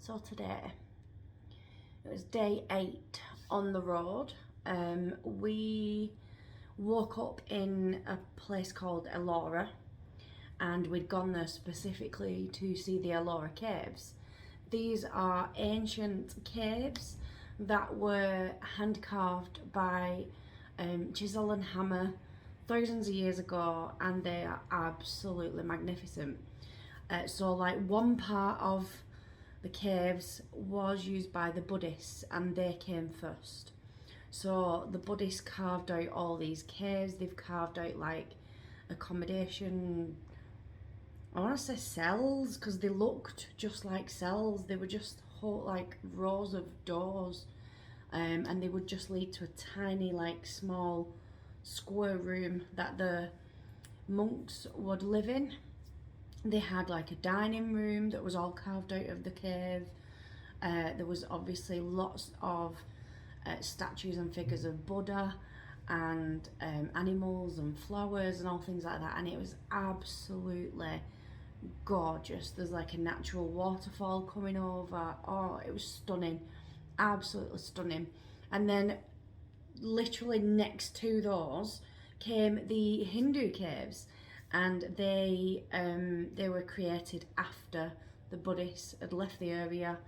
So today, it was day 8 on the road. We woke up in a place called Ellora, and we'd gone there specifically to see the Ellora caves. These are ancient caves that were hand carved by chisel and hammer thousands of years ago, and they are absolutely magnificent. So like one part of the caves was used by the Buddhists, and they came first. So the Buddhists carved out all these caves. They've carved out like accommodation, I want to say cells, because they looked just like cells. They were just whole, like rows of doors, and they would just lead to a tiny like small square room that the monks would live in. They had like a dining room that was all carved out of the cave. There was obviously lots of statues and figures of Buddha and animals and flowers and all things like that, and it was absolutely gorgeous. There's like a natural waterfall coming over. Oh, it was stunning, absolutely stunning. And then literally next to those came the Hindu caves, and they were created after the Buddhists had left the area.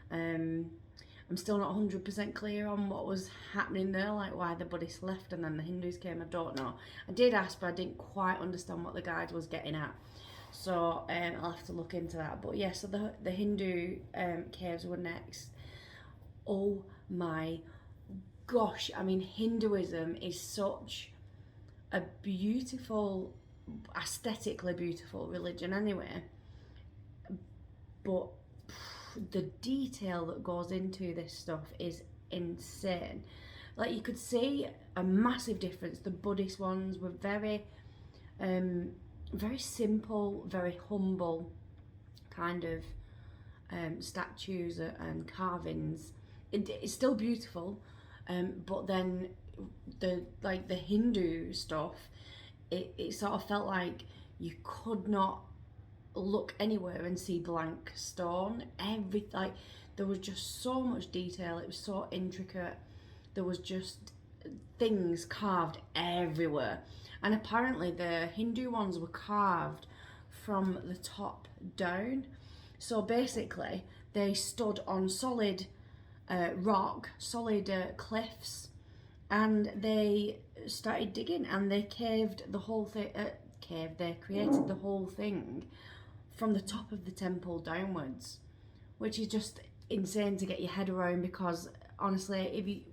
I'm still not 100% clear on what was happening there, like why the Buddhists left and then the Hindus came. I don't know. I did ask, but I didn't quite understand what the guide was getting at. So I'll have to look into that. But yeah, so the Hindu caves were next. Oh my gosh, I mean, Hinduism is such a beautiful, aesthetically beautiful religion anyway, but the detail that goes into this stuff is insane. Like, you could see a massive difference. The Buddhist ones were very simple, very humble kind of statues and carvings. It's still beautiful, but then the Hindu stuff, it sort of felt like you could not look anywhere and see blank stone. There was just so much detail. It was so intricate. There was just things carved everywhere, and apparently the Hindu ones were carved from the top down. So basically they stood on solid rock, solid cliffs, and they started digging, and they caved the whole thing. They created the whole thing from the top of the temple downwards, which is just insane to get your head around, because honestly,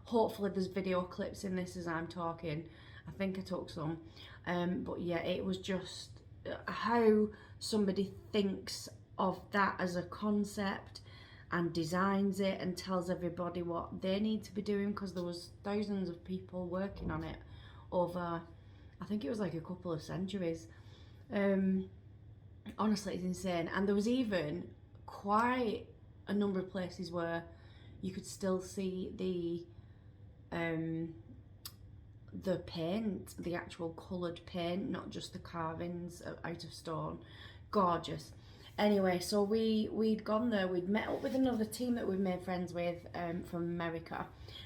hopefully there's video clips in this as I'm talking. I think I took some, but yeah, it was just how somebody thinks of that as a concept and designs it and tells everybody what they need to be doing, because there was thousands of people working on it over, I think it was like a couple of centuries. Honestly, it's insane. And there was even quite a number of places where you could still see the paint, the actual coloured paint, not just the carvings out of stone. Gorgeous. Anyway, so we'd gone there. We'd met up with another team that we've made friends with from America,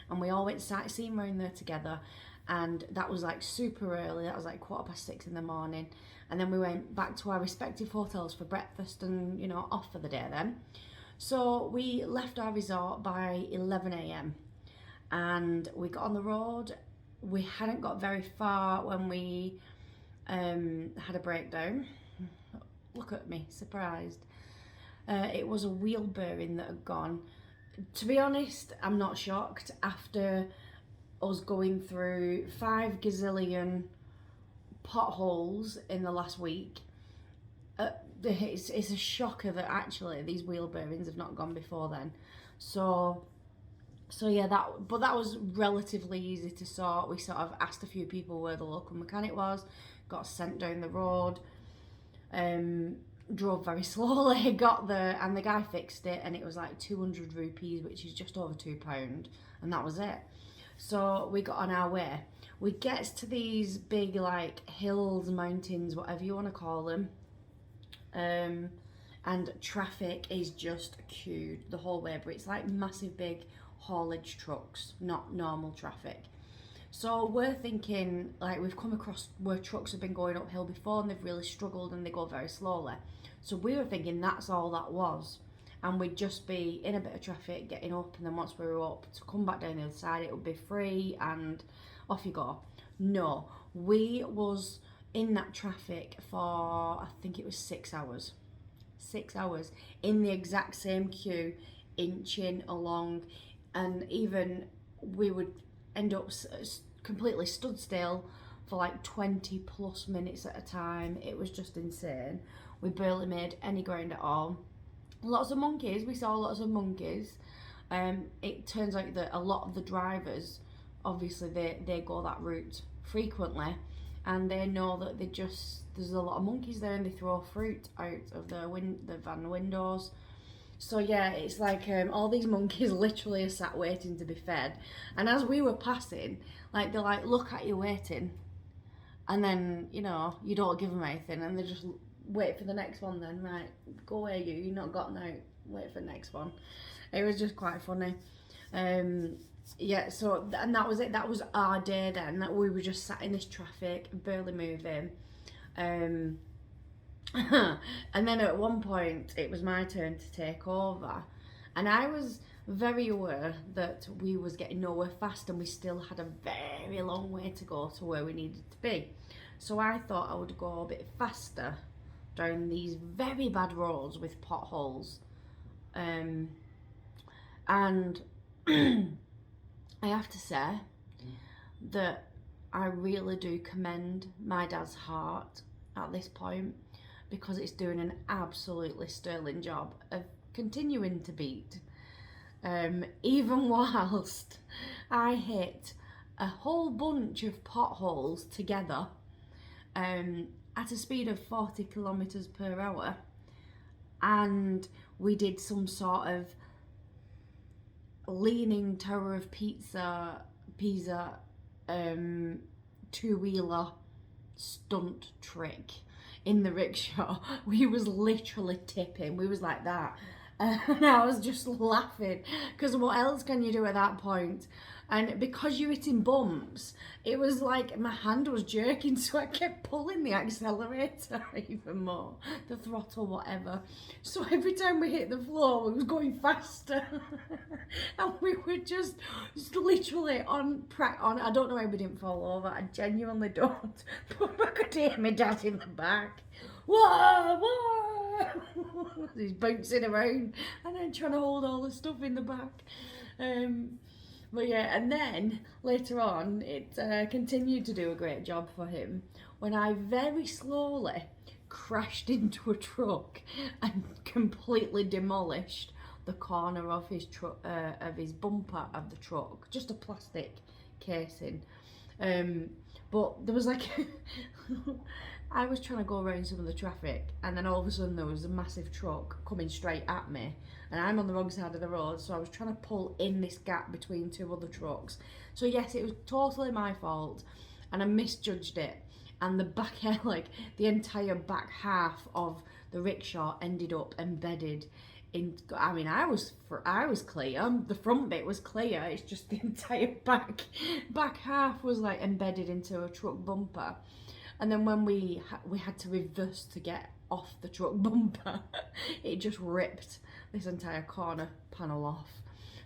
and we all went sightseeing around there together. And that was like super early. That was like 6:15 in the morning. And then we went back to our respective hotels for breakfast and, off for the day then. So we left our resort by 11 a.m. and we got on the road. We hadn't got very far when we had a breakdown. Look at me, surprised. It was a wheel bearing that had gone. To be honest, I'm not shocked after us going through 5 gazillion potholes in the last week. It's a shocker that actually these wheel bearings have not gone before then. So yeah, that was relatively easy to sort. We sort of asked a few people where the local mechanic was, got sent down the road, drove very slowly, got there, and the guy fixed it, and it was like 200 rupees, which is just over £2, and that was it. So we got on our way. We get to these big like hills, mountains, whatever you want to call them, and and traffic is just queued the whole way, but it's like massive big haulage trucks, not normal traffic. So we're thinking, like, we've come across where trucks have been going uphill before and they've really struggled and they go very slowly. So we were thinking that's all that was. And we'd just be in a bit of traffic getting up, and then once we were up, to come back down the other side, it would be free and off you go. No, we was in that traffic for, I think it was 6 hours. 6 hours in the exact same queue, inching along, and even we would end up completely stood still for like 20 plus minutes at a time. It was just insane. We barely made any ground at all. Lots of monkeys, we saw lots of monkeys. It turns out that a lot of the drivers, obviously they go that route frequently, and they know that there's a lot of monkeys there, and they throw fruit out of the van windows. So yeah, it's like all these monkeys literally are sat waiting to be fed. And as we were passing, like, they're like, look at you waiting, and then, you know, you don't give them anything, and they just wait for the next one. Then, right, go away, you're not gotten out, wait for the next one. It was just quite funny. Yeah, so, and that was it. That was our day then, that we were just sat in this traffic, barely moving. And then at one point it was my turn to take over, and I was very aware that we was getting nowhere fast and we still had a very long way to go to where we needed to be. So I thought I would go a bit faster down these very bad roads with potholes. And I have to say that I really do commend my dad's heart at this point, because it's doing an absolutely sterling job of continuing to beat. Even whilst I hit a whole bunch of potholes together at a speed of 40 kilometers per hour, and we did some sort of leaning Tower of Pisa two-wheeler stunt trick in the rickshaw. We was literally tipping. We was like that. And I was just laughing, because what else can you do at that point? And because you're hitting bumps, it was like my hand was jerking, so I kept pulling the accelerator even more, the throttle, whatever. So every time we hit the floor, we was going faster. And we were just literally on, I don't know how we didn't fall over, I genuinely don't. But I could hear my dad in the back. Whoa, whoa! He's bouncing around and then trying to hold all the stuff in the back. But yeah, and then later on, it continued to do a great job for him when I very slowly crashed into a truck and completely demolished the corner of his truck, of his bumper of the truck, just a plastic casing. But there was like, I was trying to go around some of the traffic, and then all of a sudden there was a massive truck coming straight at me, and I'm on the wrong side of the road, so I was trying to pull in this gap between two other trucks. So yes, it was totally my fault, and I misjudged it, and the back end, like the entire back half of the rickshaw ended up embedded in, I mean, I was clear, the front bit was clear, it's just the entire back half was like embedded into a truck bumper. And then when we had to reverse to get off the truck bumper, it just ripped this entire corner panel off.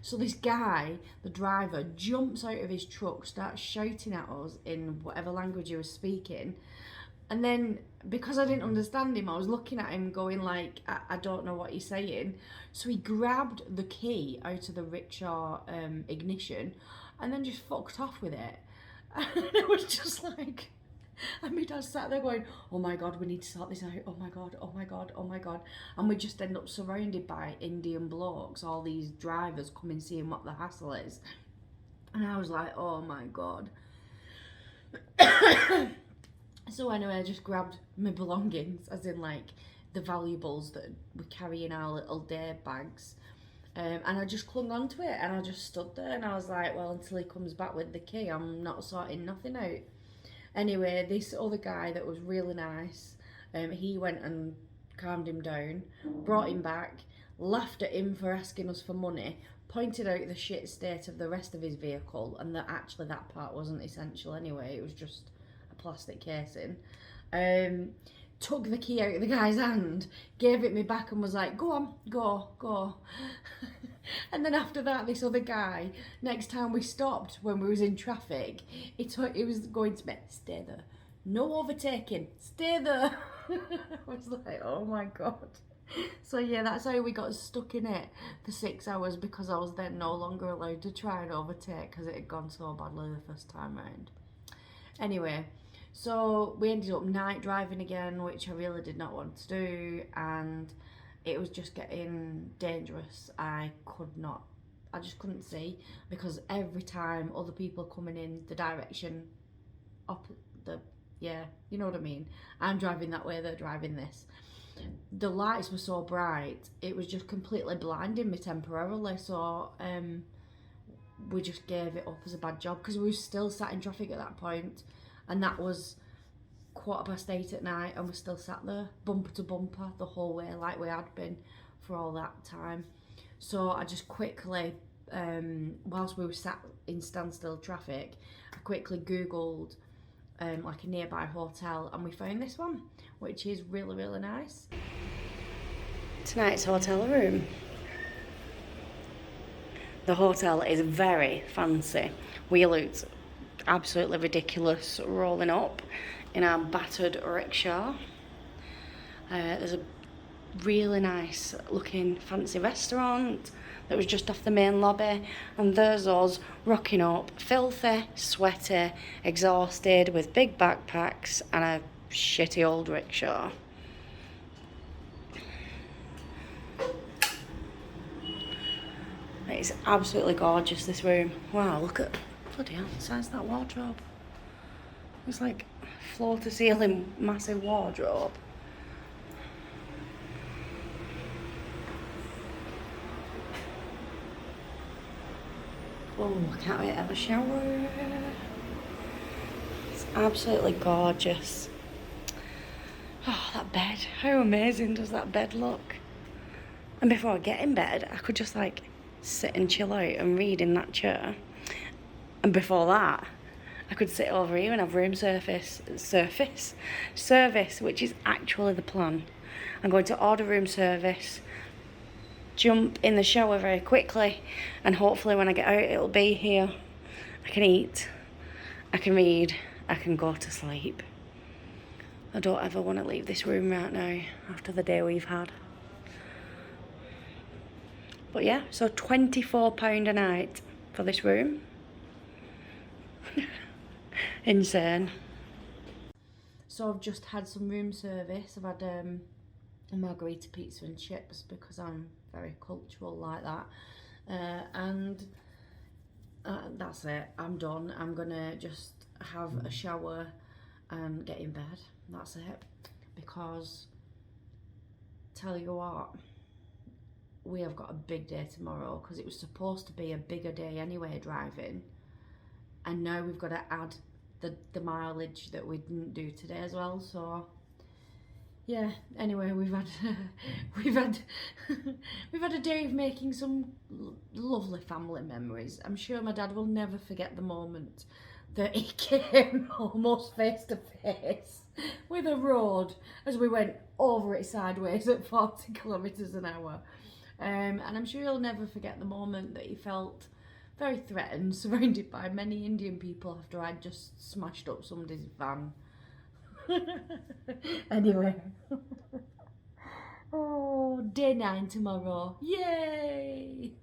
So this guy, the driver, jumps out of his truck, starts shouting at us in whatever language he was speaking. And then, because I didn't understand him, I was looking at him going like, I don't know what he's saying. So he grabbed the key out of the rickshaw ignition and then just fucked off with it. And it was just like, and my dad sat there going, oh my God, we need to sort this out. Oh my God, oh my God, oh my God. And we just end up surrounded by Indian blokes, all these drivers coming seeing what the hassle is. And I was like, oh my God. So anyway, I just grabbed my belongings, as in like the valuables that we carry in our little day bags. And I just clung onto it, and I just stood there, and I was like, well, until he comes back with the key, I'm not sorting nothing out. Anyway, this other guy that was really nice, he went and calmed him down, brought him back, laughed at him for asking us for money, pointed out the shit state of the rest of his vehicle, and that actually that part wasn't essential anyway, it was just a plastic casing. Took the key out of the guy's hand, gave it me back and was like, go on, go. And then after that, this other guy, next time we stopped when we was in traffic, he was going to be, stay there. No overtaking, stay there. I was like, oh my God. So yeah, that's how we got stuck in it for 6 hours, because I was then no longer allowed to try and overtake because it had gone so badly the first time round. Anyway, so we ended up night driving again, which I really did not want to do, and it was just getting dangerous. I just couldn't see, because every time other people coming in the direction yeah, you know what I mean, I'm driving that way, they're driving this, the lights were so bright, it was just completely blinding me temporarily. So we just gave it up as a bad job, because we were still sat in traffic at that point, and that was 8:15 at night, and we're still sat there bumper to bumper the whole way, like we had been for all that time. So I just quickly, whilst we were sat in standstill traffic, I quickly googled like a nearby hotel, and we found this one, which is really, really nice. Tonight's hotel room. The hotel is very fancy. We looked absolutely ridiculous rolling up in our battered rickshaw. There's a really nice looking fancy restaurant that was just off the main lobby, and there's us rocking up, filthy, sweaty, exhausted, with big backpacks and a shitty old rickshaw. It's absolutely gorgeous, this room. Wow, look at, bloody hell, the size of that wardrobe. It's like floor to ceiling massive wardrobe. Oh, I can't wait to have a shower. It's absolutely gorgeous. Oh, that bed. How amazing does that bed look? And before I get in bed, I could just like sit and chill out and read in that chair. And before that, I could sit over here and have room service, which is actually the plan. I'm going to order room service, jump in the shower very quickly, and hopefully when I get out it'll be here. I can eat, I can read, I can go to sleep. I don't ever want to leave this room right now after the day we've had. But yeah, so £24 a night for this room. Insane. So I've just had some room service. I've had a margarita pizza and chips, because I'm very cultural like that. And that's it. I'm done. I'm gonna just have a shower and get in bed. That's it. Because, tell you what, we have got a big day tomorrow, because it was supposed to be a bigger day anyway driving, and now we've got to add the mileage that we didn't do today as well. So yeah, anyway, we've had we've had a day of making some lovely family memories. I'm sure my dad will never forget the moment that he came almost face to face with a road as we went over it sideways at 40 kilometres an hour. And I'm sure he'll never forget the moment that he felt very threatened, surrounded by many Indian people after I'd just smashed up somebody's van. Anyway. Oh, day 9 tomorrow. Yay!